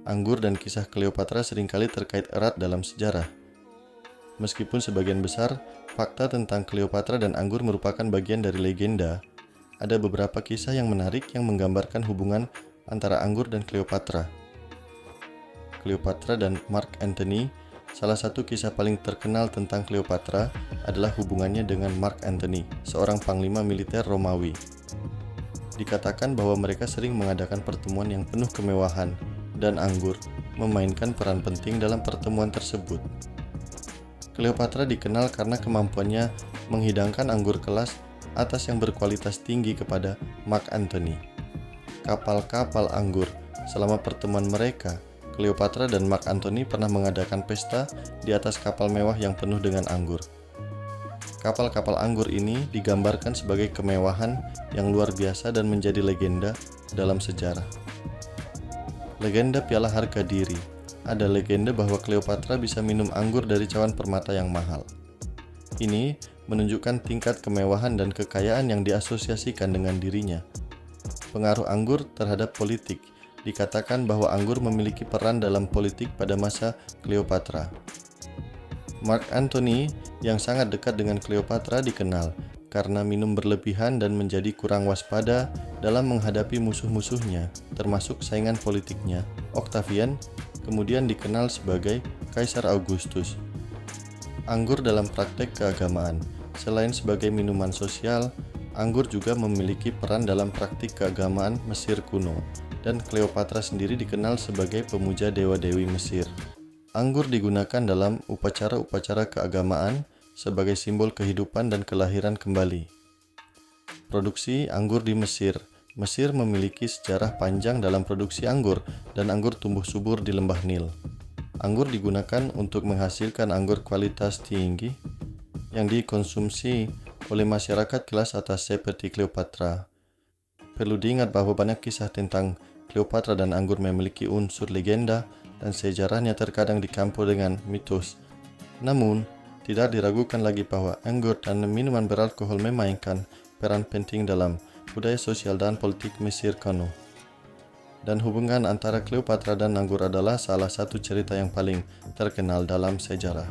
anggur dan kisah Cleopatra seringkali terkait erat dalam sejarah. Meskipun sebagian besar fakta tentang Cleopatra dan anggur merupakan bagian dari legenda, ada beberapa kisah yang menarik yang menggambarkan hubungan antara anggur dan Cleopatra. Cleopatra dan Mark Antony. Salah satu kisah paling terkenal tentang Cleopatra adalah hubungannya dengan Mark Antony, seorang panglima militer Romawi. Dikatakan bahwa mereka sering mengadakan pertemuan yang penuh kemewahan, dan anggur memainkan peran penting dalam pertemuan tersebut. Cleopatra dikenal karena kemampuannya menghidangkan anggur kelas atas yang berkualitas tinggi kepada Mark Antony. Kapal-kapal anggur. Selama pertemuan mereka, Cleopatra dan Mark Antony pernah mengadakan pesta di atas kapal mewah yang penuh dengan anggur. Kapal-kapal anggur ini digambarkan sebagai kemewahan yang luar biasa dan menjadi legenda dalam sejarah. Legenda piala harga diri. Ada legenda bahwa Cleopatra bisa minum anggur dari cawan permata yang mahal. Ini menunjukkan tingkat kemewahan dan kekayaan yang diasosiasikan dengan dirinya. Pengaruh anggur terhadap politik. Dikatakan bahwa anggur memiliki peran dalam politik pada masa Cleopatra. Mark Antony yang sangat dekat dengan Cleopatra dikenal karena minum berlebihan dan menjadi kurang waspada dalam menghadapi musuh-musuhnya, termasuk saingan politiknya, Octavian, kemudian dikenal sebagai Kaisar Augustus. Anggur dalam praktek keagamaan. Selain sebagai minuman sosial, anggur juga memiliki peran dalam praktik keagamaan Mesir kuno, dan Cleopatra sendiri dikenal sebagai pemuja dewa-dewi Mesir. Anggur digunakan dalam upacara-upacara keagamaan sebagai simbol kehidupan dan kelahiran kembali. Produksi anggur di Mesir. Mesir memiliki sejarah panjang dalam produksi anggur, dan anggur tumbuh subur di lembah Nil. Anggur digunakan untuk menghasilkan anggur kualitas tinggi yang dikonsumsi oleh masyarakat kelas atas seperti Cleopatra. Perlu diingat bahwa banyak kisah tentang Cleopatra dan anggur memiliki unsur legenda dan sejarahnya terkadang dicampur dengan mitos. Namun, tidak diragukan lagi bahwa anggur dan minuman beralkohol memainkan peran penting dalam budaya sosial dan politik Mesir kuno. Dan hubungan antara Cleopatra dan anggur adalah salah satu cerita yang paling terkenal dalam sejarah.